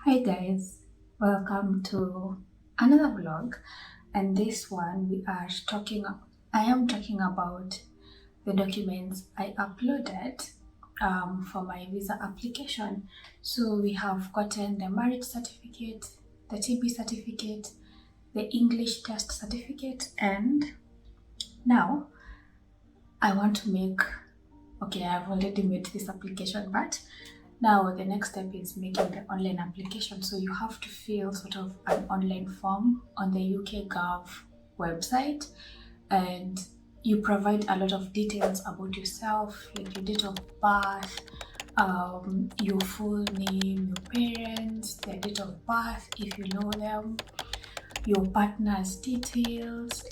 Hi guys, welcome to another vlog. And this one I am talking about the documents I uploaded for my visa application. So we have gotten the marriage certificate, the TB certificate, the English test certificate, and now I want to make, okay, I've already made this application, but now the next step is making the online application. So you have to fill sort of an online form on the UK Gov website, and you provide a lot of details about yourself, like your date of birth, your full name, your parents, their date of birth, if you know them, your partner's details,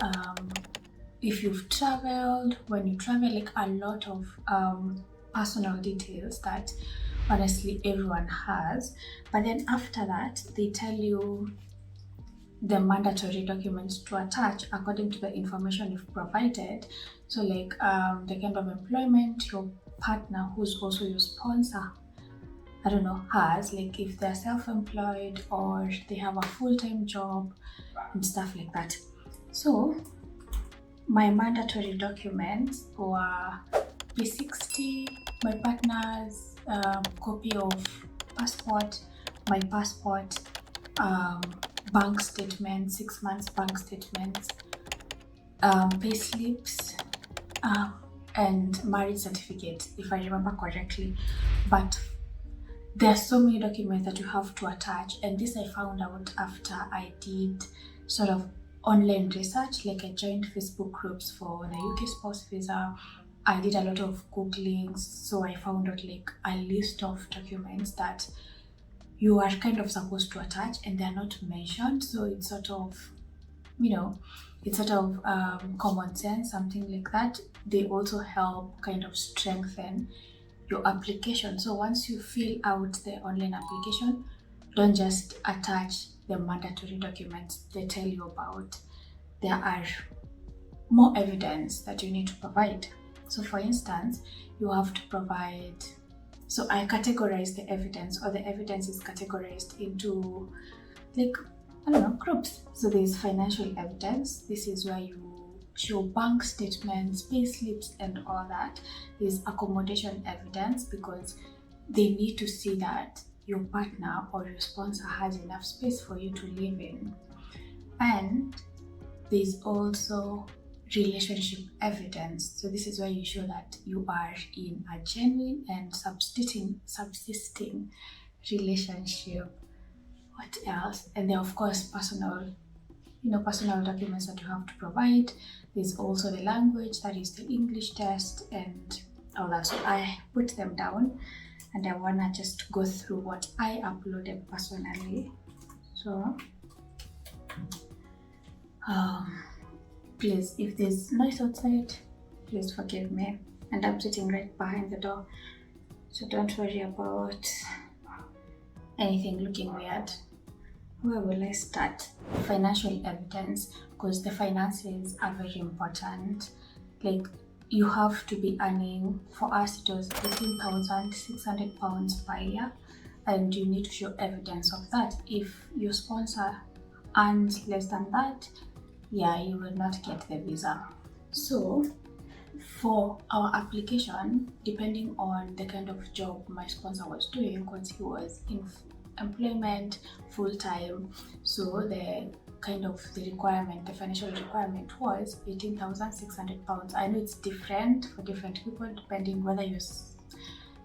if you've traveled, when you travel, like a lot of personal details that honestly everyone has. But then after that, they tell you the mandatory documents to attach according to the information you've provided. So like the kind of employment your partner, who's also your sponsor, I don't know, has, like if they're self-employed or they have a full-time job and stuff like that. So my mandatory documents were P60, my partner's copy of passport, my passport, bank statement, 6 months bank statements, pay slips, and marriage certificate, if I remember correctly. But there are so many documents that you have to attach, and this I found out after I did sort of online research. Like I joined Facebook groups for the UK spouse visa. I did a lot of googlings, so I found out like a list of documents that you are kind of supposed to attach and they're not mentioned. So it's sort of, it's sort of common sense, something like that. They also help kind of strengthen your application. So once you fill out the online application, don't just attach the mandatory documents they tell you about. There are more evidence that you need to provide. So for instance, you have to provide, so I categorize the evidence, or the evidence is categorized into like, I don't know, groups. So there's financial evidence. This is where you show bank statements, pay slips, and all that. There's accommodation evidence, because they need to see that your partner or your sponsor has enough space for you to live in. And there's also relationship evidence. So this is where you show that you are in a genuine and subsisting relationship. What else? And then of course personal documents that you have to provide. There's also the language, that is the English test and all that. So I put them down, and I wanna just go through what I uploaded personally. So please, if there's noise outside, please forgive me. And I'm sitting right behind the door, so don't worry about anything looking weird. Where will I start? Financial evidence, because the finances are very important. Like you have to be earning, for us it was £18,600 per year, and you need to show evidence of that. If your sponsor earns less than that, yeah, you will not get the visa. So for our application, depending on the kind of job my sponsor was doing, because he was in employment full-time, so the financial requirement was £18,600. I know it's different for different people depending whether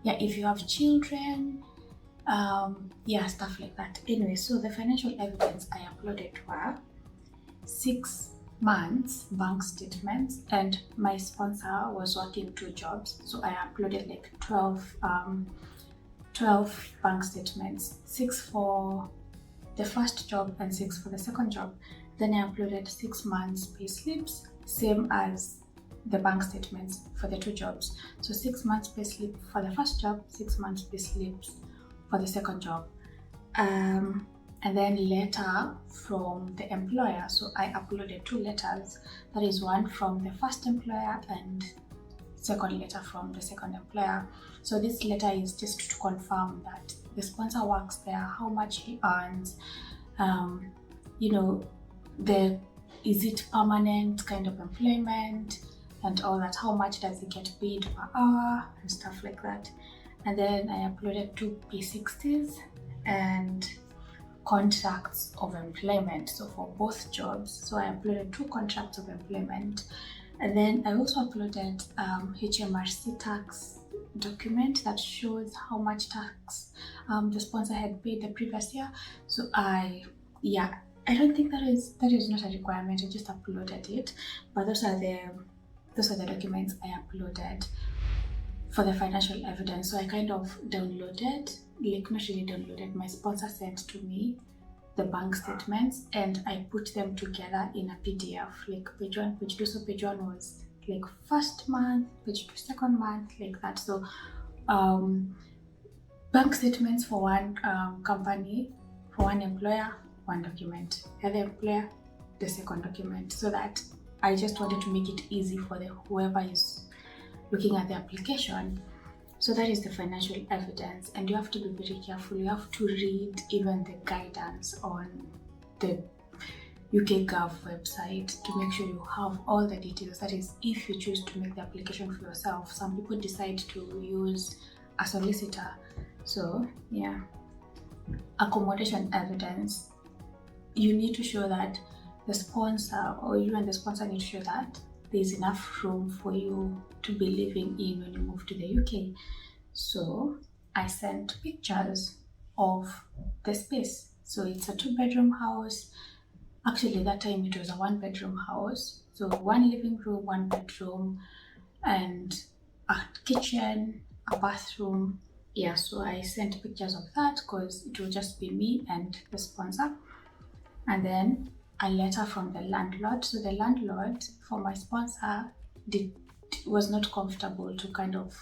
if you have children, stuff like that. Anyway, so the financial evidence I uploaded were 6 months bank statements, and my sponsor was working 2 jobs, so I uploaded like 12 bank statements, 6 for the first job and 6 for the second job. Then I uploaded 6 months pay slips, same as the bank statements for the 2 jobs. So 6 months pay slip for the first job, 6 months pay slips for the second job. And then letter from the employer. So I uploaded 2 letters. That is one from the first employer and second letter from the second employer. So this letter is just to confirm that the sponsor works there, how much he earns, um, you know, the is it permanent kind of employment and all that, how much does he get paid per hour and stuff like that. And then I uploaded 2 P60s and contracts of employment, so for both jobs. So I uploaded 2 contracts of employment, and then I also uploaded HMRC tax document that shows how much tax the sponsor had paid the previous year. So I don't think that is not a requirement. I just uploaded it, but those are the documents I uploaded for the financial evidence. So I kind of downloaded, like not really downloaded, my sponsor sent to me the bank statements and I put them together in a PDF, like page 1, page 2. So page 1 was like first month, page 2 second month, like that. So bank statements for one company, for one employer, one document, the other employer, the second document, so that I just wanted to make it easy for whoever is looking at the application. So that is the financial evidence, and you have to be very careful. You have to read even the guidance on the UK Gov website to make sure you have all the details. That is, if you choose to make the application for yourself. Some people decide to use a solicitor. So yeah, accommodation evidence. You need to show that the sponsor, or you and the sponsor need to show that there's enough room for you to be living in when you move to the UK. So I sent pictures of the space. So it's a 2-bedroom house. Actually, that time it was a 1-bedroom house. So 1 living room, 1 bedroom, and a kitchen, a bathroom. Yeah, so I sent pictures of that because it will just be me and the sponsor. And then a letter from the landlord. So the landlord for my sponsor was not comfortable to kind of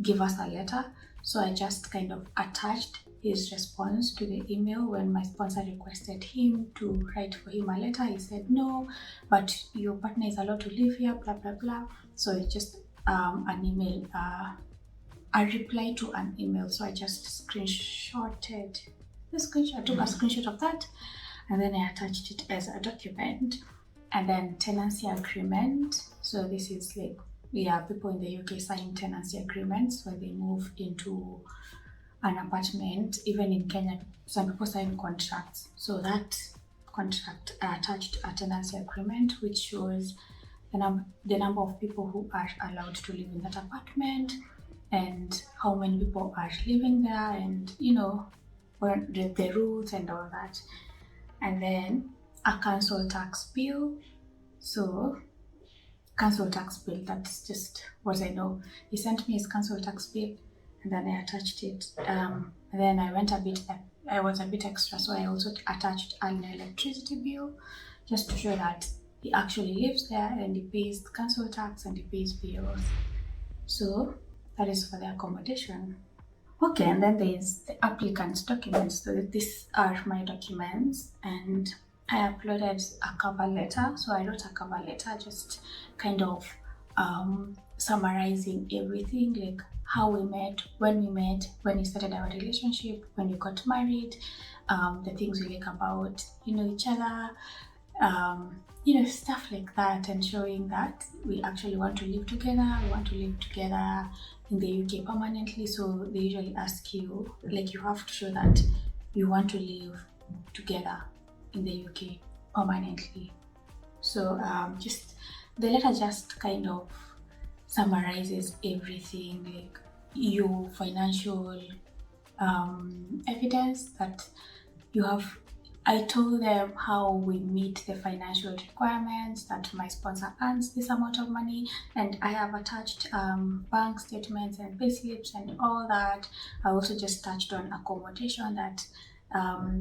give us a letter. So I just kind of attached his response to the email. When my sponsor requested him to write for him a letter, he said no, but your partner is allowed to live here, blah blah blah. So it's just an email, a reply to an email. So I just screenshotted the screenshot. I took a screenshot of that, and then I attached it as a document. And then tenancy agreement. So this is like, people in the UK sign tenancy agreements when they move into an apartment. Even in Kenya, some people sign contracts. So that contract attached a tenancy agreement which shows the number of people who are allowed to live in that apartment and how many people are living there, and the rules and all that. And then a council tax bill. So council tax bill, that's just what I know. He sent me his council tax bill and then I attached it. And then I was a bit extra, so I also attached an electricity bill just to show that he actually lives there and he pays council tax and he pays bills. So that is for the accommodation. Okay, and then there's the applicant's documents. So these are my documents, and I uploaded a cover letter. So I wrote a cover letter just kind of summarizing everything, like how we met, when we started our relationship, when we got married, the things we like about each other, stuff like that, and showing that we actually want to live together. We want to live together in the UK permanently. So they usually ask you, like, you have to show that you want to live together in the UK permanently. So just the letter just kind of summarizes everything, like your financial evidence that you have. I told them how we meet the financial requirements, that my sponsor earns this amount of money, and I have attached bank statements and payslips and all that. I also just touched on accommodation, that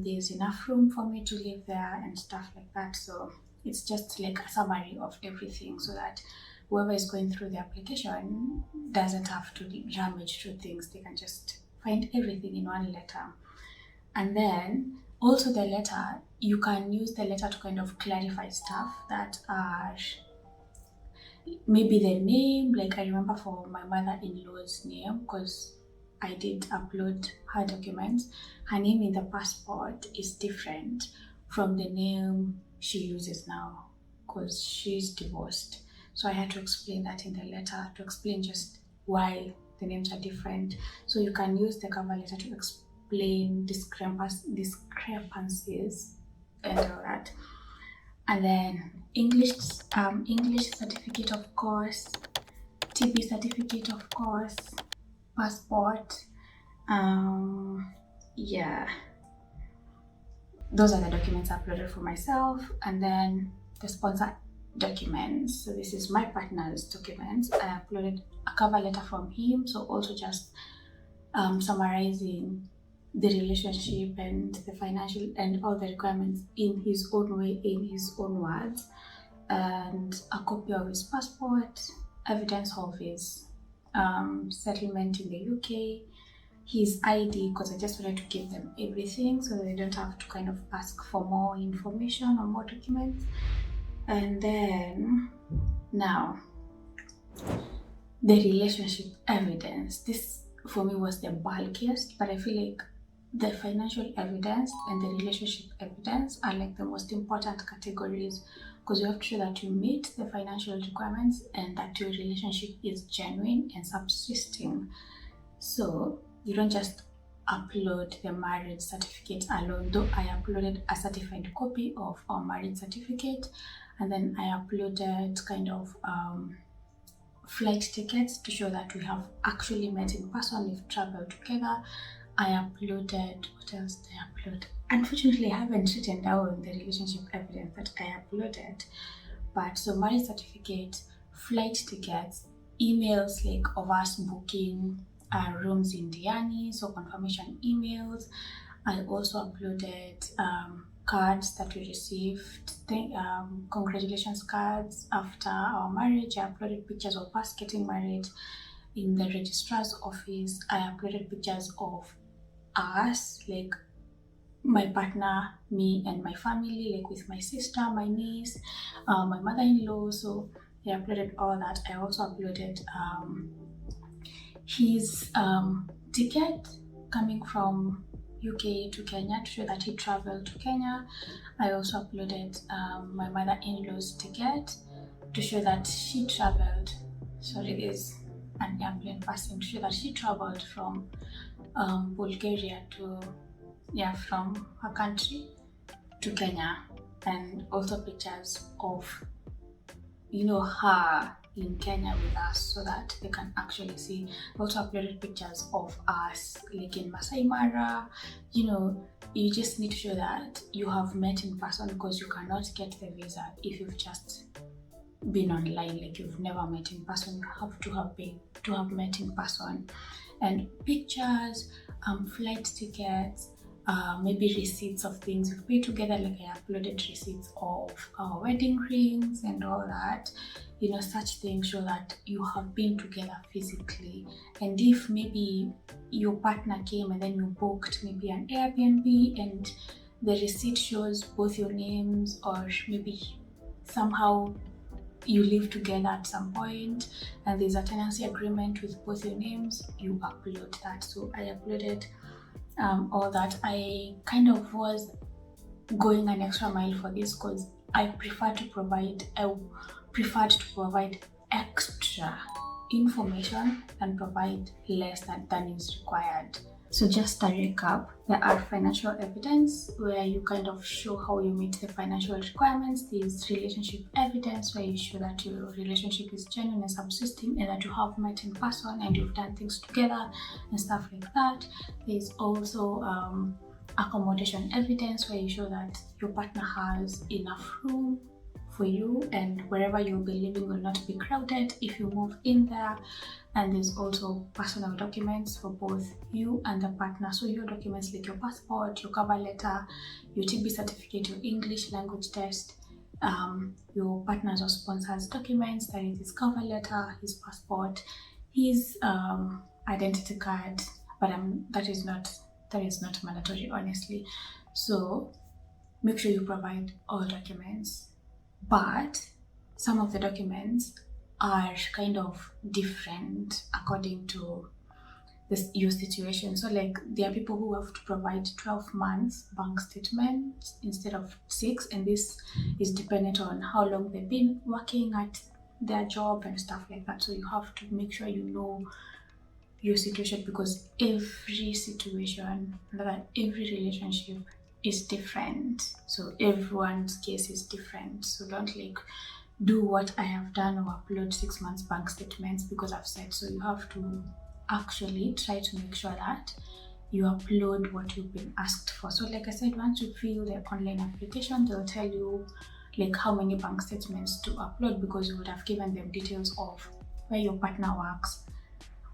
there's enough room for me to live there and stuff like that. So it's just like a summary of everything, so that whoever is going through the application doesn't have to rummage through things. They can just find everything in one letter. And then also the letter, you can use the letter to kind of clarify stuff that are maybe the name. Like I remember for my mother-in-law's name, because I did upload her documents, her name in the passport is different from the name she uses now because she's divorced. So I had to explain that in the letter to explain just why the names are different. So you can use the cover letter to explain discrepancies and all that. And then English certificate, of course, TB certificate, of course, passport. Yeah, those are the documents I uploaded for myself. And then the sponsor documents. So this is my partner's documents. I uploaded a cover letter from him. So also just summarizing the relationship and the financial and all the requirements in his own way, in his own words, and a copy of his passport, evidence of his settlement in the UK, his ID, because I just wanted to give them everything so they don't have to kind of ask for more information or more documents. And then now the relationship evidence. This for me was the bulkiest, but I feel like the financial evidence and the relationship evidence are like the most important categories because you have to show that you meet the financial requirements and that your relationship is genuine and subsisting. So you don't just upload the marriage certificate alone, though I uploaded a certified copy of our marriage certificate, and then I uploaded kind of flight tickets to show that we have actually met in person, we've traveled together. I uploaded, what else did I upload? Unfortunately, I haven't written down the relationship evidence that I uploaded. But so marriage certificate, flight tickets, emails like of us booking rooms in Diani, so confirmation emails. I also uploaded cards that we received, congratulations cards after our marriage. I uploaded pictures of us getting married in the registrar's office. I uploaded pictures of us, like my partner, me, and my family, like with my sister, my niece, my mother-in-law. So I uploaded all that. I also uploaded his ticket coming from UK to Kenya to show that he traveled to Kenya. I also uploaded my mother-in-law's ticket to show that she traveled. Sorry, there's an airplane passing to show that she traveled from Bulgaria to, from her country to Kenya, and also pictures of, her in Kenya with us so that they can actually see. I also uploaded pictures of us like in Masai Mara. You just need to show that you have met in person because you cannot get the visa if you've just been online, like you've never met in person. You have to have met in person. And pictures, flight tickets, maybe receipts of things we've paid together. Like I uploaded receipts of our wedding rings and all that. Such things show that you have been together physically. And if maybe your partner came and then you booked maybe an Airbnb and the receipt shows both your names, or maybe somehow you live together at some point and there's a tenancy agreement with both your names, you upload that. So I uploaded all that. I kind of was going an extra mile for this because I preferred to provide extra information and provide less than is required. So just a recap, there are financial evidence where you kind of show how you meet the financial requirements. There's relationship evidence where you show that your relationship is genuine and subsisting and that you have met in person and you've done things together and stuff like that. There's also accommodation evidence where you show that your partner has enough room for you and wherever you'll be living will not be crowded if you move in there. And there's also personal documents for both you and the partner. So your documents like your passport, your cover letter, your TB certificate, your English language test, your partner's or sponsor's documents, that is his cover letter, his passport, his identity card, but that is not mandatory, honestly. So make sure you provide all documents. But some of the documents are kind of different according to your situation. So like there are people who have to provide 12 months bank statements instead of 6, and this is dependent on how long they've been working at their job and stuff like that. So you have to make sure you know your situation, because every situation, like every relationship is different. So everyone's case is different. So don't like do what I have done or upload 6 months bank statements because I've said so. You have to actually try to make sure that you upload what you've been asked for. So like I said, once you fill the online application, they'll tell you like how many bank statements to upload, because you would have given them details of where your partner works,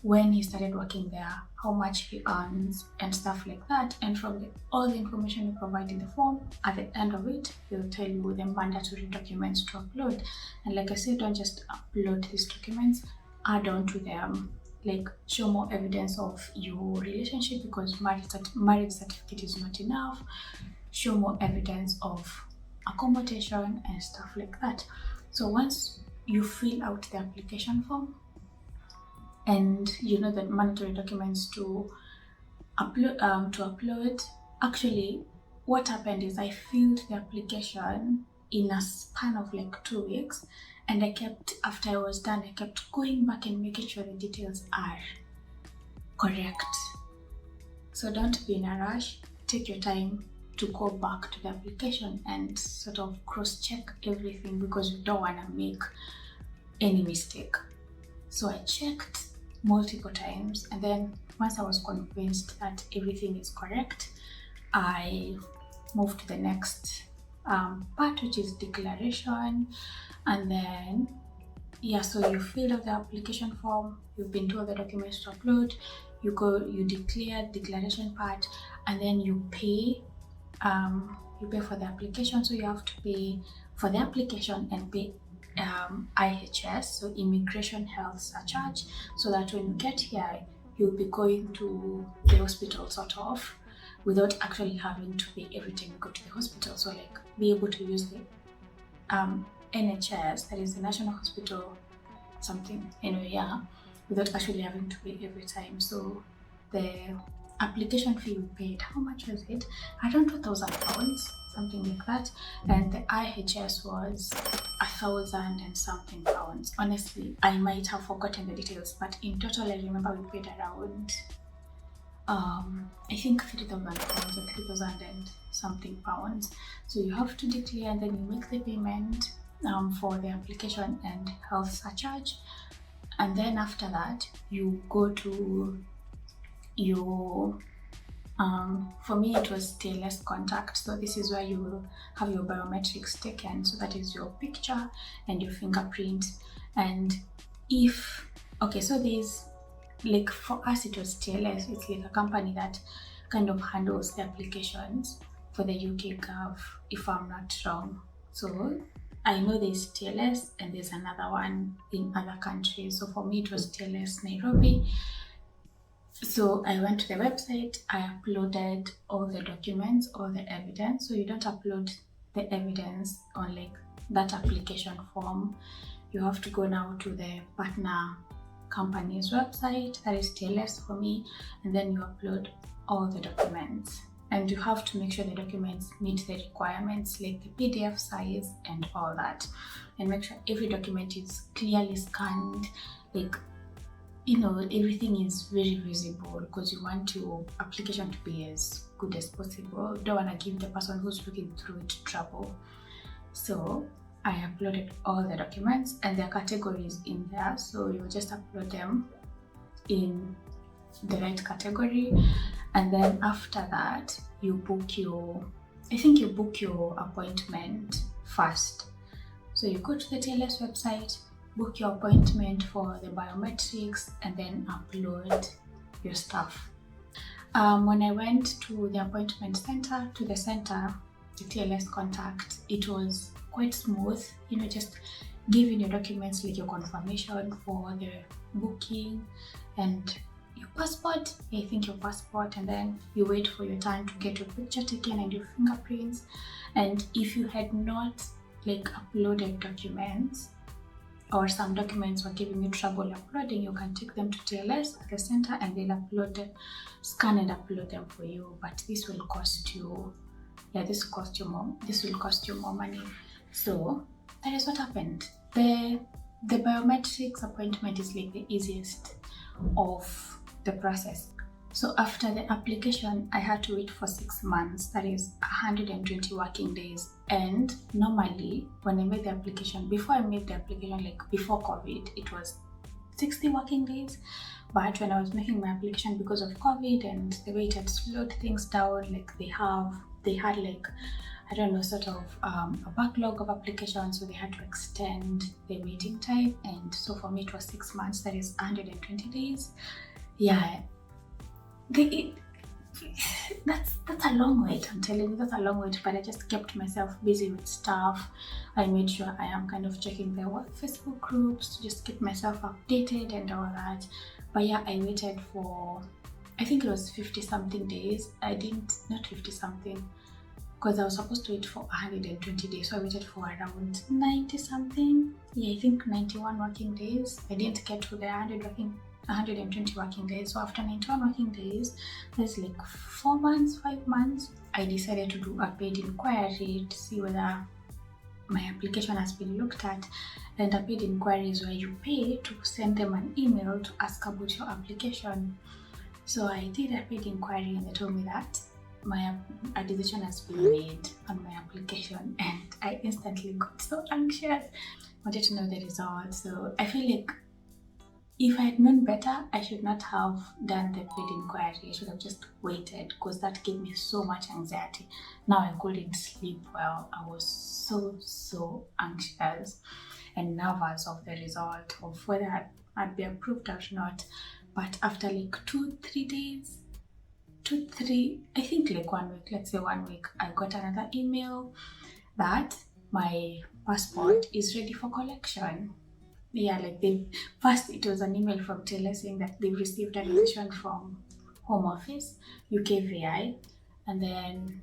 when he started working there, how much he earns, and stuff like that. And from all the information you provide in the form, at the end of it, they'll tell you the mandatory documents to upload. And like I said, don't just upload these documents, add on to them, like show more evidence of your relationship, because marriage certificate is not enough. Show more evidence of accommodation and stuff like that. So once you fill out the application form, and you know the mandatory documents to upload. Actually, what happened is I filled the application in a span of like 2 weeks, and after I was done, I kept going back and making sure the details are correct. So don't be in a rush. Take your time to go back to the application and sort of cross-check everything, because you don't want to make any mistake. So I checked multiple times, and then once I was convinced that everything is correct, I moved to the next part, which is declaration. And then so you fill out the application form, you've been told the documents to upload, you declare declaration part, and then you pay for the application. So you have to pay for the application and pay IHS, so Immigration Health Surcharge, so that when you get here, you'll be going to the hospital sort of without actually having to pay every time you go to the hospital. So like be able to use the NHS, that is the National Hospital something, without actually having to pay every time. So the application fee we paid, how much was it? Around £2,000, something like that. And the IHS was 1,000 and something pounds. Honestly, I might have forgotten the details, but in total I remember we paid around I think 3,000 pounds or 3,000 and something pounds. So you have to declare, and then you make the payment for the application and health surcharge, and then after that you go to your for me it was TLS contact. So this is where you will have your biometrics taken, so that is your picture and your fingerprint. And so there's like, for us it was TLS. It's like a company that kind of handles the applications for the UK Gov, if I'm not wrong. So I know there's TLS and there's another one in other countries. So for me it was TLS Nairobi. So I went to the website, I uploaded all the documents, all the evidence. So you don't upload the evidence on like that application form. You have to go now to the partner company's website, that is TLS for me, and then you upload all the documents. And you have to make sure the documents meet the requirements, like the PDF size and all that. And make sure every document is clearly scanned, like everything is very visible, because you want your application to be as good as possible. You don't want to give the person who's looking through it trouble. So I uploaded all the documents, and there are categories in there, so you just upload them in the right category. And then after that you book your appointment first. So you go to the TLS website, book your appointment for the biometrics, and then upload your stuff. When I went to the appointment center, the TLS contact, it was quite smooth, just giving your documents, like your confirmation for the booking and your passport, and then you wait for your turn to get your picture taken and your fingerprints. And if you had not like uploaded documents, or some documents were giving you trouble uploading, you can take them to TLS at the center and they'll upload them, scan and upload them for you. But this will cost you, this will cost you more money. So that is what happened. The biometrics appointment is like the easiest of the process. So after the application, I had to wait for 6 months, that is 120 working days. And normally when I made the application, before COVID, it was 60 working days. But when I was making my application, because of COVID and the way it had slowed things down, like they had like, I don't know, sort of a backlog of applications, so they had to extend the waiting time. And so for me it was 6 months, that is 120 days. Yeah, that's a long wait, I'm telling you, that's a long wait. But I just kept myself busy with stuff. I made sure I am kind of checking the Facebook groups to just keep myself updated and all that. But yeah, I waited for, I think it was 50 something days. Not 50 something, because I was supposed to wait for 120 days, so I waited for around 90 something. Yeah, I think 91 working days. I didn't get to the 120 working days. So after 91 working days, that's like 5 months, I decided to do a paid inquiry to see whether my application has been looked at. And a paid inquiry is where you pay to send them an email to ask about your application. So I did a paid inquiry and they told me that a decision has been made on my application, and I instantly got so anxious. Wanted to know the result. So I feel like if I had known better, I should not have done the paid inquiry. I should have just waited, because that gave me so much anxiety. Now I couldn't sleep well. I was so anxious and nervous of the result, of whether I'd be approved or not. But after like 2-3 days, I think like 1 week, let's say 1 week, I got another email that my passport is ready for collection. Yeah, like first it was an email from Taylor saying that they received a decision from Home Office, UKVI, and then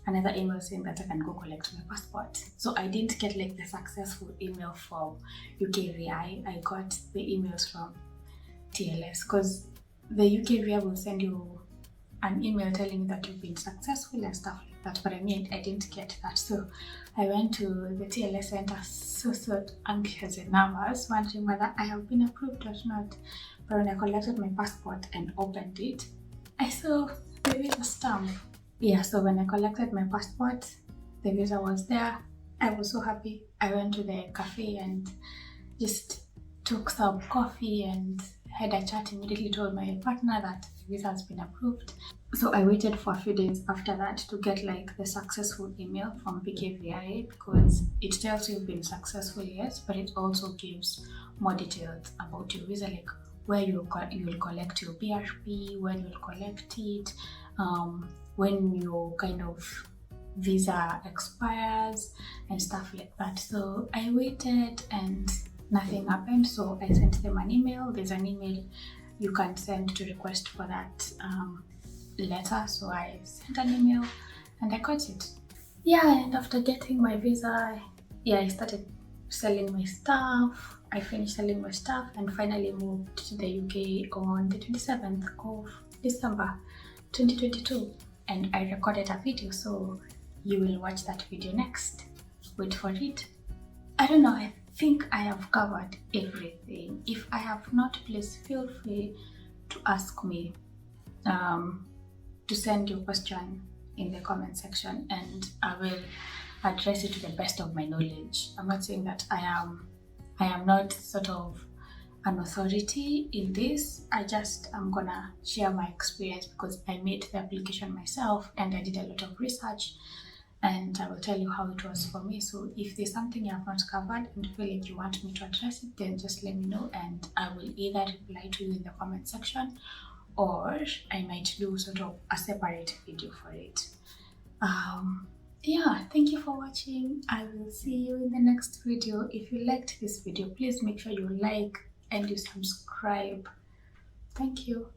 another email saying that I can go collect my passport. So I didn't get like the successful email from UKVI. I got the emails from TLS, because the UKVI will send you an email telling you that you've been successful and stuff like that. But I didn't get that. So I went to the TLS center so anxious and nervous, wondering whether I have been approved or not. But when I collected my passport and opened it, I saw the visa stamp. Yeah, so when I collected my passport, the visa was there. I was so happy. I went to the cafe and just took some coffee and had a chat. Immediately told my partner that the visa has been approved. So I waited for a few days after that to get like the successful email from PKVIA, because it tells you've been successful, yes, but it also gives more details about your visa, like where you will collect your BRP, when you'll collect it, when your kind of visa expires and stuff like that. So I waited and nothing happened. So I sent them an email. There's an email you can send to request for that letter. So I sent an email and I got it. Yeah, and after getting my visa, I started selling my stuff. I finished selling my stuff and finally moved to the UK on the 27th of December 2022. And I recorded a video, so you will watch that video next. Wait for it. I don't know, I think I have covered everything. If I have not, please feel free to ask me, to send your question in the comment section, and I will address it to the best of my knowledge. I'm not saying that I am not sort of an authority in this. I'm gonna share my experience because I made the application myself and I did a lot of research, and I will tell you how it was for me. So if there's something you have not covered and feel like you want me to address it, then just let me know and I will either reply to you in the comment section, or I might do sort of a separate video for it. Yeah, thank you for watching. I will see you in the next video. If you liked this video, please make sure you like and you subscribe. Thank you.